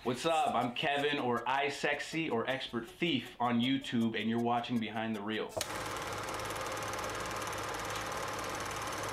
What's up? I'm Kevin, or iSekC, or XpertThief on YouTube, and you're watching Behind the Reel.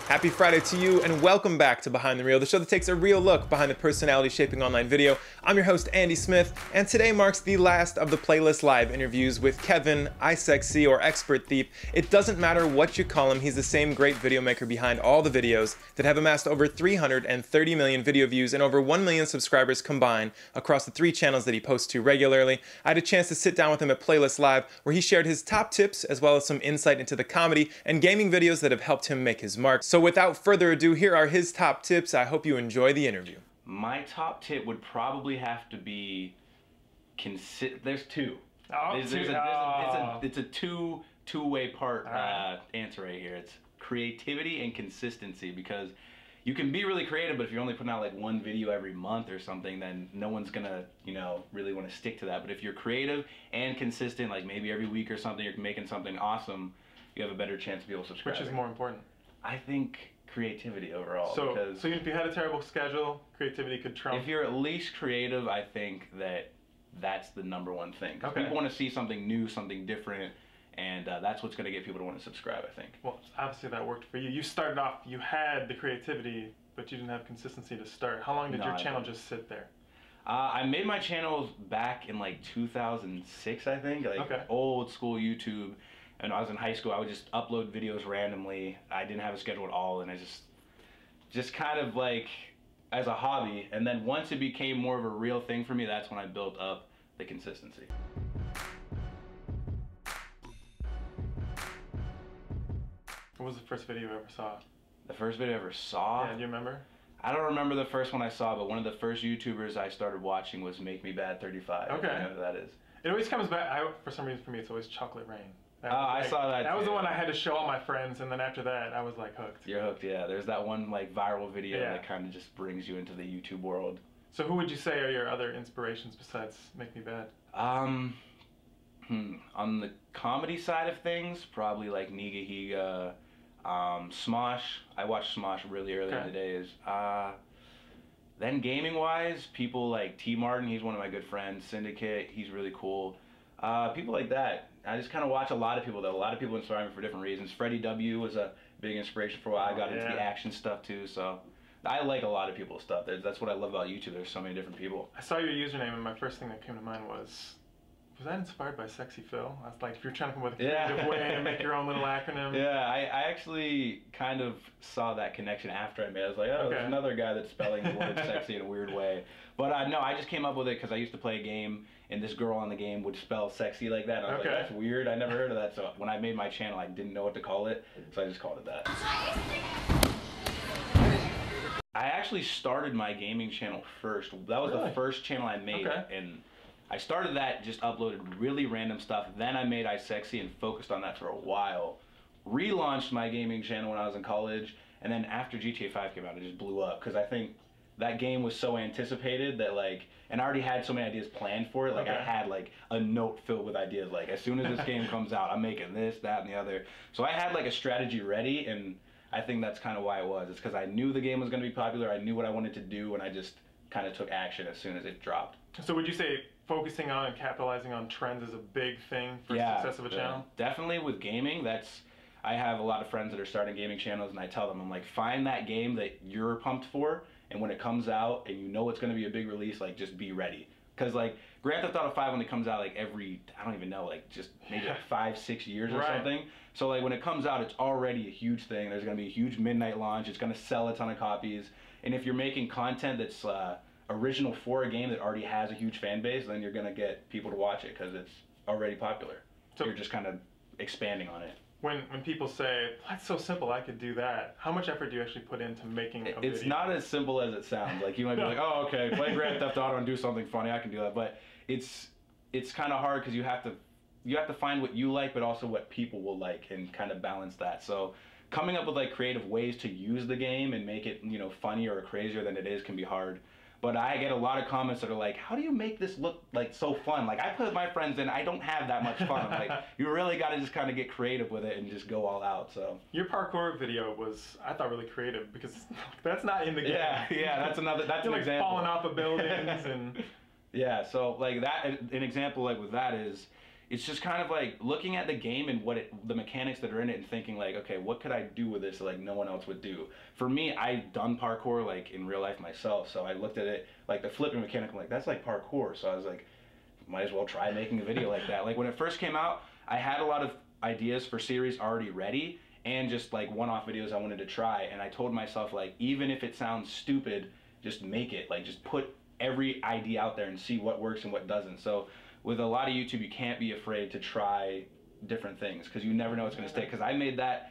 Happy Friday to you, and welcome back to Behind the Reel, the show that takes a real look behind the personality shaping online video. I'm your host, Andy Smith, and today marks the last of the playlist live interviews with Kevin, iSekC, or XpertThief. It doesn't matter what you call him, he's the same great video maker behind all the videos that have amassed over 330 million video views and over 1 million subscribers combined across the 3 channels that he posts to regularly. I had a chance to sit down with him at Playlist Live, where he shared his top tips as well as some insight into the comedy and gaming videos that have helped him make his mark. So without further ado, here are his top tips. I hope you enjoy the interview. My top tip would probably have to be there's two. It's a two-way part answer right here. It's creativity and consistency, because you can be really creative, but if you're only putting out like one video every month or something, then no one's gonna, really want to stick to that. But if you're creative and consistent, like maybe every week or something, you're making something awesome, you have a better chance to be able to subscribe. Which is more important? I think creativity overall. So if you had a terrible schedule, creativity could trump. If you're at least creative, I think that's the #1 thing. Because people want to see something new, something different, and that's what's going to get people to want to subscribe, I think. Well, obviously that worked for you. You started off, you had the creativity, but you didn't have consistency to start. How long did your channel just sit there? I made my channels back in like 2006, I think, old school YouTube. And when I was in high school, I would just upload videos randomly. I didn't have a schedule at all, and I just kind of like as a hobby. And then once it became more of a real thing for me, that's when I built up the consistency. What was the first video you ever saw? The first video I ever saw? Yeah, do you remember? I don't remember the first one I saw, but one of the first YouTubers I started watching was Make Me Bad 35. Okay. I know who that is. It always comes back, for some reason for me, it's always Chocolate Rain. I saw that. That was the one I had to show all my friends, and then after that, I was like hooked. You're hooked, yeah. There's that one like viral video that kind of just brings you into the YouTube world. So who would you say are your other inspirations besides Make Me Bad? On the comedy side of things, probably like Niga Higa, Smosh. I watched Smosh really early in the days. Then gaming-wise, people like T Martin, he's one of my good friends. Syndicate, he's really cool. People like that. I just kind of watch a lot of people, though. A lot of people inspire me for different reasons. Freddie W. was a big inspiration for a while. I got into the action stuff, too, so I like a lot of people's stuff. That's what I love about YouTube. There's so many different people. I saw your username, and my first thing that came to mind was that inspired by Sexy Phil? I was like, if you're trying to come up with a creative way to make your own little acronym. Yeah, I actually kind of saw that connection after I made it. I was like, oh, there's another guy that's spelling the word sexy in a weird way. But no, I just came up with it because I used to play a game, and this girl on the game would spell sexy like that. And I was like, that's weird. I never heard of that. So when I made my channel, I didn't know what to call it, so I just called it that. I actually started my gaming channel first. That was the first channel I made, and I started that, just uploaded really random stuff. Then I made iSekC and focused on that for a while. Relaunched my gaming channel when I was in college, and then after GTA 5 came out, it just blew up, because I think that game was so anticipated that and I already had so many ideas planned for it. I had a note filled with ideas. Like, as soon as this game comes out, I'm making this, that, and the other. So I had a strategy ready, and I think that's kind of why it was. It's because I knew the game was going to be popular. I knew what I wanted to do, and I just kind of took action as soon as it dropped. So would you say focusing on and capitalizing on trends is a big thing for success of a channel? Definitely with gaming. I have a lot of friends that are starting gaming channels, and I tell them, I'm like, find that game that you're pumped for, and when it comes out and you know it's going to be a big release, just be ready. Because Grand Theft Auto 5, when it comes out every, I don't even know, just maybe 5-6 years or something. So when it comes out, it's already a huge thing. There's going to be a huge midnight launch. It's going to sell a ton of copies. And if you're making content that's original for a game that already has a huge fan base, then you're going to get people to watch it because it's already popular. So you're just kind of expanding on it. When people say, that's so simple, I could do that, how much effort do you actually put into making a video? It's not as simple as it sounds. You might be like, oh, okay, play Grand Theft Auto and do something funny, I can do that. But it's kind of hard because you have to find what you like, but also what people will like, and kind of balance that. So coming up with creative ways to use the game and make it funnier or crazier than it is can be hard. But I get a lot of comments that are like, how do you make this look so fun? I put my friends in, I don't have that much fun. You really got to just kind of get creative with it and just go all out. So your parkour video was, I thought, really creative, because that's not in the game. Yeah, that's an example. Falling off of buildings and Yeah, so like that, an example like with that is, it's just kind of like looking at the game and the mechanics that are in it and thinking like, okay, what could I do with this that like no one else would do? For me, I've done parkour like in real life myself, so I looked at it like the flipping mechanic, I'm like, that's like parkour. So I was like, might as well try making a video like that. Like when it first came out, I had a lot of ideas for series already ready and just like one-off videos I wanted to try, and I told myself like, even if it sounds stupid, just make it, like just put every idea out there and see what works and what doesn't. So with a lot of YouTube, you can't be afraid to try different things because you never know what's going to stick. Because I made that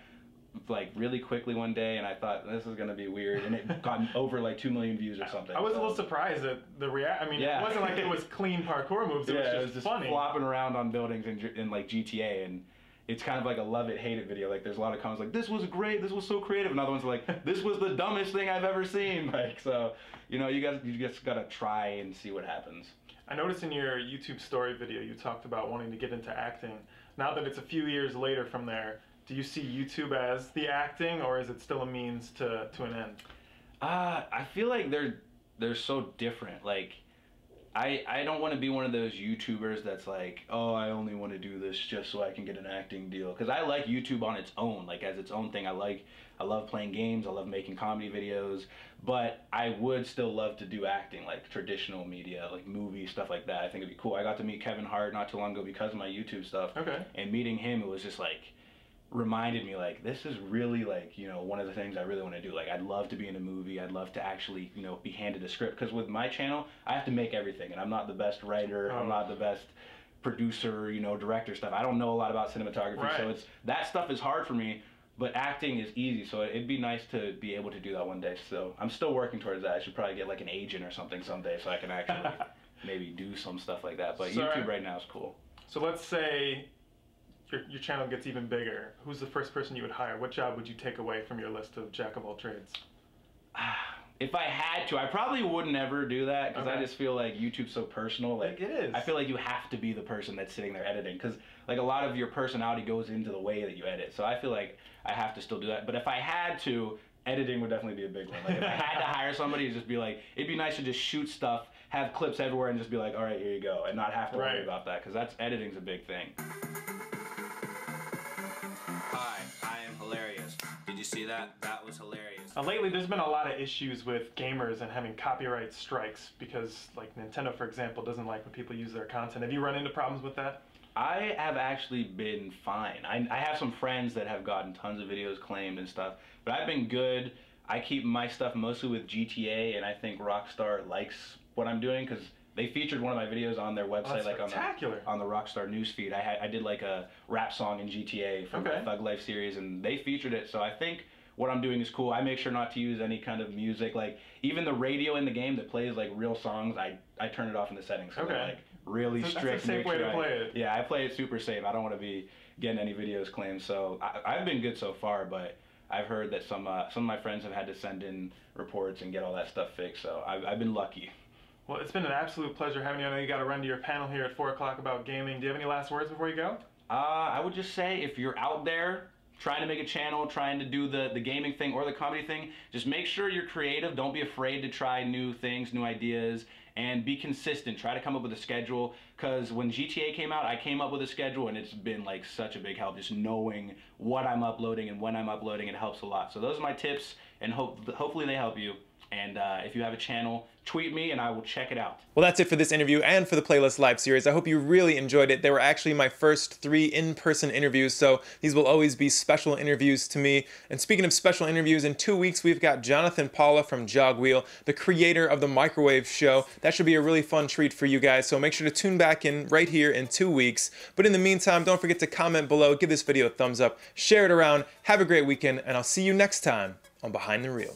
like really quickly one day and I thought this is going to be weird, and it got over like 2 million views or something. I was a little surprised at the I mean, yeah. It wasn't like it was clean parkour moves. It was just funny. Flopping around on buildings in like GTA, and it's kind of like a love it, hate it video. Like there's a lot of comments like, this was great, this was so creative, and other ones are like, this was the dumbest thing I've ever seen. Like, so, you know, you just gotta try and see what happens. I noticed in your YouTube story video you talked about wanting to get into acting. Now that it's a few years later from there, do you see YouTube as the acting, or is it still a means to an end? I feel like they're so different. Like, I don't want to be one of those YouTubers that's like, oh, I only want to do this just so I can get an acting deal. Because I like YouTube on its own, like as its own thing. I love playing games, I love making comedy videos, but I would still love to do acting, like traditional media, like movies, stuff like that. I think it'd be cool. I got to meet Kevin Hart not too long ago because of my YouTube stuff. Okay. And meeting him, it was just like, reminded me like, this is really like, you know, one of the things I really want to do. Like, I'd love to be in a movie. I'd love to actually, you know, be handed a script, because with my channel I have to make everything, and I'm not the best writer. I'm not the best producer, you know, director stuff. I don't know a lot about cinematography, so it's that stuff is hard for me. But acting is easy, so it'd be nice to be able to do that one day. So I'm still working towards that. I should probably get like an agent or something someday so I can actually maybe do some stuff like that. But YouTube right now is cool. So let's say your channel gets even bigger. Who's the first person you would hire? What job would you take away from your list of jack of all trades? If I had to, I probably wouldn't ever do that, because I just feel like YouTube's so personal. Like, it is. I feel like you have to be the person that's sitting there editing, because like a lot of your personality goes into the way that you edit. So I feel like I have to still do that. But if I had to, editing would definitely be a big one. Like if I had to hire somebody, it'd just be like, it'd be nice to just shoot stuff, have clips everywhere, and just be like, all right, here you go, and not have to worry about that, because editing's a big thing. Hi, I am hilarious. Did you see that? That was hilarious. Lately, there's been a lot of issues with gamers and having copyright strikes because, like, Nintendo, for example, doesn't like when people use their content. Have you run into problems with that? I have actually been fine. I have some friends that have gotten tons of videos claimed and stuff, but I've been good. I keep my stuff mostly with GTA, and I think Rockstar likes what I'm doing, because they featured one of my videos on their website, like on the Rockstar newsfeed. I did like a rap song in GTA from the Thug Life series, and they featured it. So I think what I'm doing is cool. I make sure not to use any kind of music. Like even the radio in the game that plays like real songs, I turn it off in the settings. So like really strict. That's a safe way to play it. Yeah, I play it super safe. I don't want to be getting any videos claimed. So I've been good so far, but I've heard that some of my friends have had to send in reports and get all that stuff fixed. So I've been lucky. Well, it's been an absolute pleasure having you. I know you got to run to your panel here at 4 o'clock about gaming. Do you have any last words before you go? I would just say, if you're out there trying to make a channel, trying to do the gaming thing or the comedy thing, just make sure you're creative. Don't be afraid to try new things, new ideas, and be consistent. Try to come up with a schedule, because when GTA came out, I came up with a schedule, and it's been like such a big help. Just knowing what I'm uploading and when I'm uploading, it helps a lot. So those are my tips, and hopefully they help you. And if you have a channel, tweet me and I will check it out. Well, that's it for this interview and for the Playlist Live series. I hope you really enjoyed it. They were actually my first 3 in-person interviews, so these will always be special interviews to me. And speaking of special interviews, in 2 weeks we've got Jonathan Paula from Jogwheel, the creator of the Microwave Show. That should be a really fun treat for you guys, so make sure to tune back in right here in 2 weeks. But in the meantime, don't forget to comment below, give this video a thumbs up, share it around, have a great weekend, and I'll see you next time on Behind the Reel.